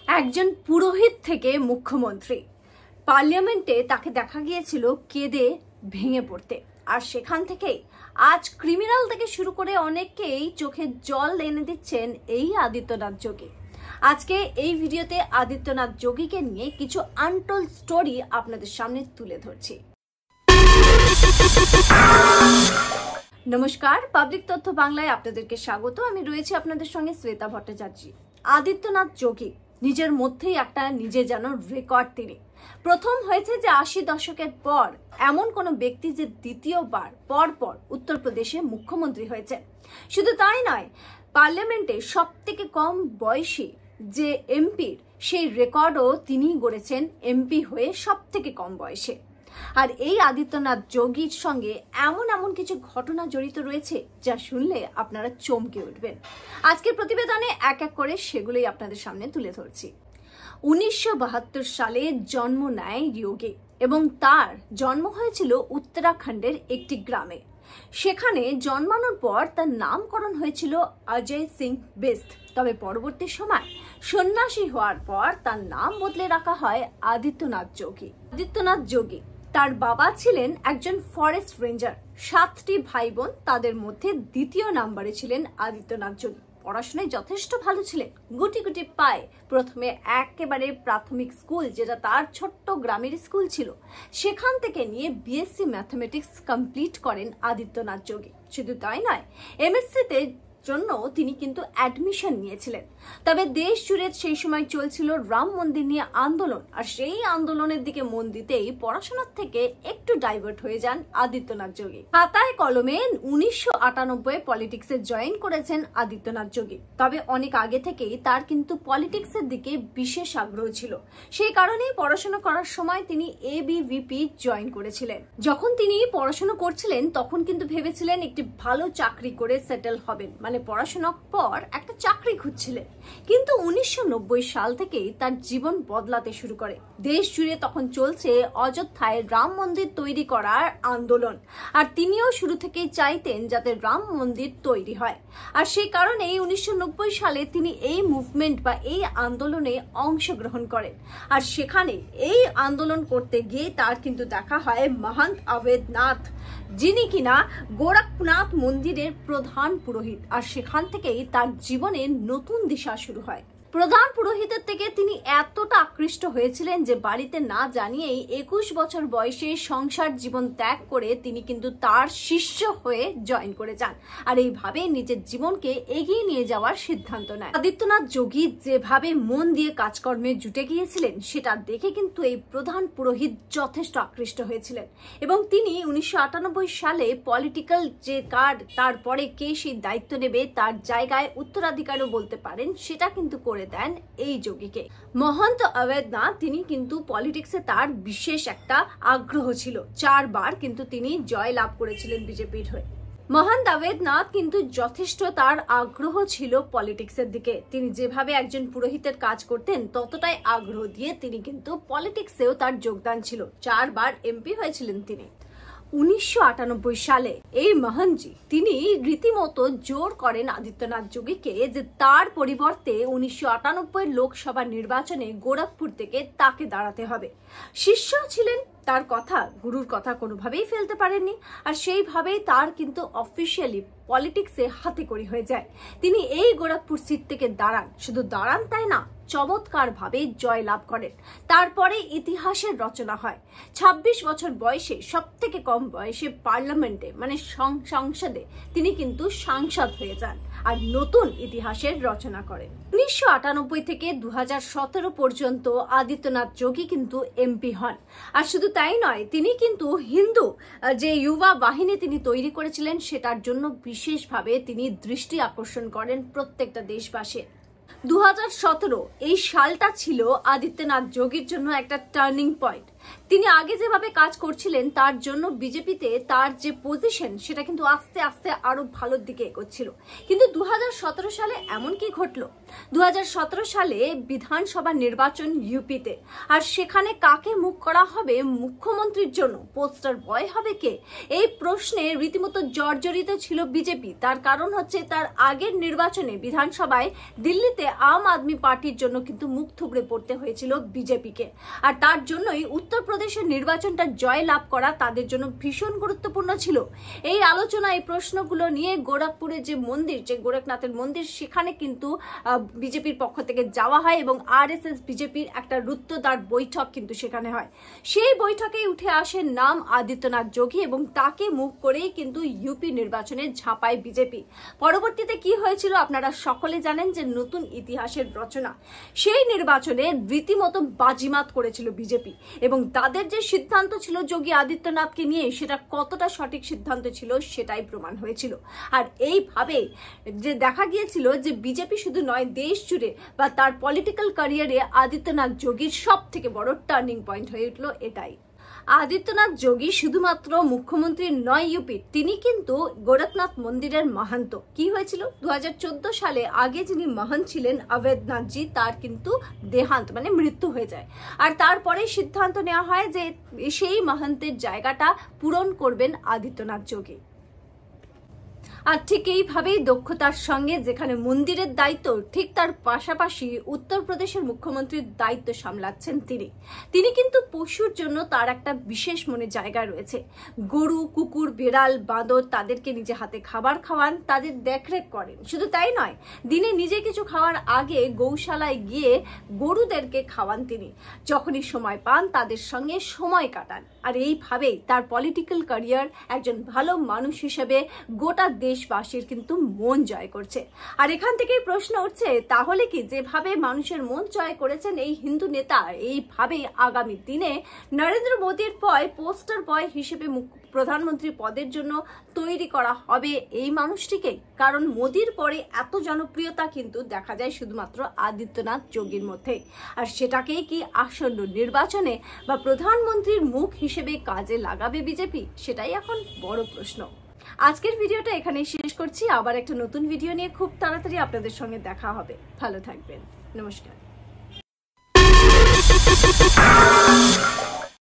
একজন পুরোহিত থেকে মুখ্যমন্ত্রী। পার্লামেন্টে তাকে দেখা গিয়েছিল কেঁদে ভেঙে পড়তে, আর সেখান থেকেই আজ ক্রিমিনাল থেকে শুরু করে অনেককেই চোখে জল এনে দিচ্ছেন এই আদিত্যনাথ যোগী। আজকে এই ভিডিওতে আদিত্যনাথ যোগীকে নিয়ে কিছু আনটোল্ড স্টোরি আপনাদের সামনে তুলে ধরছি। নমস্কার, পাবলিক তথ্য বাংলায় আপনাদেরকে স্বাগত। আমি রয়েছি আপনাদের সঙ্গে শ্বেতা ভট্টাচার্য। আদিত্যনাথ যোগী নিজের মধ্যেই একটা নিজে যেন রেকর্ড। তিনি প্রথম হয়েছে যে 80 দশকের পর এমন কোন ব্যক্তি যে দ্বিতীয়বার পরপর উত্তরপ্রদেশে মুখ্যমন্ত্রী হয়েছে। শুধু তাই নয়, পার্লামেন্টে সব থেকে কম বয়সী যে এমপির সেই রেকর্ডও তিনি গড়েছেন, এমপি হয়ে সব থেকে কম বয়সে। আর এই আদিত্যনাথ যোগীর সঙ্গে এমন কিছু ঘটনা জড়িত রয়েছে যা শুনলে আপনারা চমকে উঠবেন। আজকের প্রতিবেদনে এক এক করে সেগুলোই আপনাদের সামনে তুলে ধরছি। 1972 সালে জন্ম নেয় যোগী এবং তার জন্ম হয়েছিল উত্তরাখণ্ডের একটি গ্রামে। সেখানে জন্মানোর পর তার নামকরণ হয়েছিল অজয় সিং বিস্ত। তবে পরবর্তী সময় সন্ন্যাসী হওয়ার পর তার নাম বদলে রাখা হয় আদিত্যনাথ যোগী। আদিত্যনাথ যোগী তার বাবা ছিলেন একজন ফরেস্ট রেঞ্জার। 7টি ভাই বোন, তাদের মধ্যে দ্বিতীয় নম্বরে ছিলেন আদিত্যনাথ যোগী। পড়াশোনায় যথেষ্ট ভালো ছিলেন, গুটি গুটি পায় প্রথমে একেবারে প্রাথমিক স্কুল, যেটা তার ছোট্ট গ্রামের স্কুল ছিল, সেখান থেকে নিয়ে বিএসসি ম্যাথমেটিক্স কমপ্লিট করেন আদিত্যনাথ যোগী। শুধু তাই নয়, এমএসসিতে জন্য তিনি কিন্তু অ্যাডমিশন নিয়েছিলেন। তবে দেশ জুড়ে সেই সময় চলছিল রাম মন্দির নিয়ে আন্দোলন, আর সেই আন্দোলনের দিকে মন দিতেই পড়াশোনার থেকে একটু ডাইভার্ট হয়ে যান আদিত্যনাথ যোগী। খাতায় কলমে 1998 পলিটিক্সে জয়েন করেছেন আদিত্যনাথ যোগী। তবে অনেক আগে থেকেই তার কিন্তু পলিটিক্সের দিকে বিশেষ আগ্রহ ছিল। সেই কারণেই পড়াশোনা করার সময় তিনি এবিভিপি জয়েন করেছিলেন। যখন তিনি পড়াশোনা করছিলেন তখন কিন্তু ভেবেছিলেন একটি ভালো চাকরি করে সেটেল হবেন, মানে পড়াশোনার পর একটা চাকরি খুঁজছিলেন। কিন্তু 1990 সাল থেকেই তার জীবন বদলাতে শুরু করে। দেশ জুড়ে তখন চলছে অযোধ্যায় রাম মন্দির তৈরি করার আন্দোলন, আর তিনিও শুরু থেকেই চাইতেন যাতে রাম মন্দির তৈরি হয়। আর সেই কারণে 1990 সালে তিনি এই মুভমেন্ট বা এই আন্দোলনে অংশগ্রহণ করেন। আর সেখানে এই আন্দোলন করতে গিয়ে তার কিন্তু দেখা হয় মহন্ত অবেদনাথ, যিনি কিনা গোরক্ষনাথ মন্দিরের প্রধান পুরোহিত। আর সেখান থেকেই তার জীবনে নতুন দিশা শুরু হয়। প্রধান পুরোহিতের থেকে তিনি এতটা আকৃষ্ট হয়েছিলেন যে বাড়িতে না জানিয়েই 21 বছর বয়সে সংসার জীবন ত্যাগ করে তিনি কিন্তু তার শিষ্য হয়ে জয়েন করে যান, আর এইভাবে নিজের জীবনকে এগিয়ে নিয়ে যাওয়ার সিদ্ধান্ত নেয়। আদিত্যনাথ যোগী যেভাবে মন দিয়ে কাজকর্মে জুটে গিয়েছিলেন সেটা দেখে কিন্তু এই প্রধান পুরোহিত যথেষ্ট আকৃষ্ট হয়েছিলেন, এবং তিনি 1998 সালে পলিটিক্যাল যে কার্ড, তারপরে কে সেই দায়িত্ব নেবে তার জায়গায় উত্তরাধিকারও বলতে পারেন, সেটা কিন্তু করে দেন এই যোগীকে। মহন্ত অবেদনাথ, তিনি কিন্তু পলিটিক্সে তার বিশেষ একটা আগ্রহ ছিল। 4 বার কিন্তু তিনি জয় লাভ করেছিলেন বিজেপির হয়ে। মহন্ত অবেদনাথ কিন্তু যথেষ্ট তার আগ্রহ ছিল পলিটিক্সের দিকে। তিনি যেভাবে একজন পুরোহিতের কাজ করতেন ততটাই আগ্রহ দিয়ে তিনি কিন্তু পলিটিক্সেও তার যোগদান ছিল। 4 বার এমপি হয়েছিলেন তিনি। 1998 সালে এই মহন্তজি তিনি রীতিমতো জোর করেন আদিত্যনাথ যোগীকে যে তার পরিবর্তে 1998 লোকসভা নির্বাচনে গোরখপুর থেকে তাকে দাঁড়াতে হবে। শিষ্য ছিলেন, তার কথা, গুরুর কথা কোনোভাবেই ফেলতে পারেননি, আর সেইভাবেই তার কিন্তু অফিসিয়ালি পলিটিক্সে হাতেখড়ি হয়ে যায়। তিনি এই গোরখপুর সিট থেকে দাঁড়ান, শুধু দাঁড়ান তাই না, চমৎকার ভাবে জয় লাভ করেন। তারপরে ইতিহাসের রচনা হয়। 26 বছর বয়সে, সব থেকে কম বয়সে পার্লামেন্টে মানে সংসদে তিনি কিন্তু সাংসদ হয়ে যান আর নতুন ইতিহাসের রচনা করেন। 1998 থেকে 2017 পর্যন্ত আদিত্যনাথ যোগী কিন্তু এমপি হন। আর শুধু তাই নয়, তিনি কিন্তু হিন্দু যে যুবা বাহিনী তিনি তৈরি করেছিলেন সেটার জন্য বিশেষভাবে তিনি দৃষ্টি আকর্ষণ করেন প্রত্যেকটা দেশবাসীর। 2017 এই সালটা ছিল আদিত্যনাথ যোগীর জন্য একটা টার্নিং পয়েন্ট। তিনি আগে যেভাবে কাজ করছিলেন তার জন্য বিজেপিতে তার যে পজিশন সেটা কিন্তু আস্তে আস্তে আরো ভালোর দিকে এগোচ্ছিল। কিন্তু 2017 সালে এমন কি ঘটলো? 2017 সালে বিধানসভা নির্বাচন ইউপিতে, আর সেখানে কাকে মুখ করা হবে মুখ্যমন্ত্রীর জন্য? পোস্টার বয় হবে কে? এই প্রশ্নে রীতিমতো জর্জরিত ছিল বিজেপি। তার কারণ হচ্ছে তার আগের নির্বাচনে বিধানসভায় দিল্লিতে আম আদমি পার্টির জন্য কিন্তু মুখ থুবড়ে পড়তে হয়েছিল বিজেপিকে, আর তার জন্যই উত্তরপ্রদেশের নির্বাচনটা জয় লাভ করা তাদের জন্য ভীষণ গুরুত্বপূর্ণ ছিল। এই আলোচনা, এই প্রশ্নগুলো নিয়ে গোরখপুরে যে মন্দির, যে গোরখনাথের মন্দির, সেখানে কিন্তু বিজেপির পক্ষ থেকে যাওয়া হয় এবং আরএসএস বিজেপির একটা রুদ্ধদ্বার বৈঠক কিন্তু সেখানে হয়। সেই বৈঠকেই উঠে আসে নাম আদিত্যনাথ যোগী এবং তাকে মুখ করেই কিন্তু ইউপি নির্বাচনে ঝাঁপায় বিজেপি। পরবর্তীতে কি হয়েছিল আপনারা সকলে জানেন, যে নতুন ইতিহাসের রচনা। সেই নির্বাচনে রীতিমতো বাজিমাত করেছিল বিজেপি এবং তাদের যে সিদ্ধান্ত ছিল যোগী আদিত্যনাথকে নিয়ে, সেটা কতটা সঠিক সিদ্ধান্ত ছিল সেটাই প্রমাণ হয়েছিল। আর এইভাবে যে দেখা গিয়েছিল যে বিজেপি শুধু নয়, দেশ জুড়ে বা তার পলিটিক্যাল ক্যারিয়ারে আদিত্যনাথ যোগীর সব থেকে বড় টার্নিং পয়েন্ট হয়ে উঠলো এটাই। আদিত্যনাথ যোগী শুধুমাত্র মুখ্যমন্ত্রী নয় ইউপির, তিনি কিন্তু গোরখনাথ মন্দিরের মাহান্ত। কি হয়েছিল 2014 সালে, আগে যিনি মাহান্ত ছিলেন অবৈধনাথজি, তার কিন্তু দেহান্ত মানে মৃত্যু হয়ে যায়। আর তারপরে সিদ্ধান্ত নেওয়া হয় যে সেই মাহান্তের জায়গাটা পূরণ করবেন আদিত্যনাথ যোগী। আর ঠিক এইভাবেই দক্ষতার সঙ্গে যেখানে মন্দিরের দায়িত্ব, ঠিক তার পাশাপাশি উত্তরপ্রদেশের মুখ্যমন্ত্রীর দায়িত্ব সামলাচ্ছেন তিনি কিন্তু পশুর জন্য তার একটা বিশেষ মনে জায়গা রয়েছে। গরু, কুকুর, বিড়াল, বাঁদর, তাদেরকে নিজে হাতে খাবার খাওয়ান, তাদের দেখরেখ করেন। শুধু তাই নয়, দিনে নিজে কিছু খাওয়ার আগে গৌশালায় গিয়ে গরুদেরকে খাওয়ান তিনি। যখনই সময় পান তাদের সঙ্গে সময় কাটান। আর এইভাবেই তার পলিটিক্যাল ক্যারিয়ার একজন ভালো মানুষ হিসেবে গোটা দেশবাসীর কিন্তু মন জয় করছে। আর এখান থেকেই প্রশ্ন উঠছে, তাহলে কি যেভাবে মানুষের মন জয় করেছেন এই হিন্দু নেতা, এইভাবেই আগামী দিনে নরেন্দ্র মোদীর পোস্টার বয় হিসেবে প্রধানমন্ত্রী পদের জন্য তৈরি করা হবে এই মানুষটিকে? কারণ মোদীর পরে এত জনপ্রিয়তা কিন্তু দেখা যায় শুধুমাত্র আদিত্যনাথ যোগীর মধ্যে। আর সেটাকেই কি আসন্ন নির্বাচনে বা প্রধানমন্ত্রীর মুখ হিসেবে কাজে লাগাবে বিজেপি? সেটাই এখন বড় প্রশ্ন। আজকের ভিডিওটা এখানেই শেষ করছি। আবার একটা নতুন ভিডিও নিয়ে খুব তাড়াতাড়ি আপনাদের সঙ্গে দেখা হবে। ভালো থাকবেন। নমস্কার।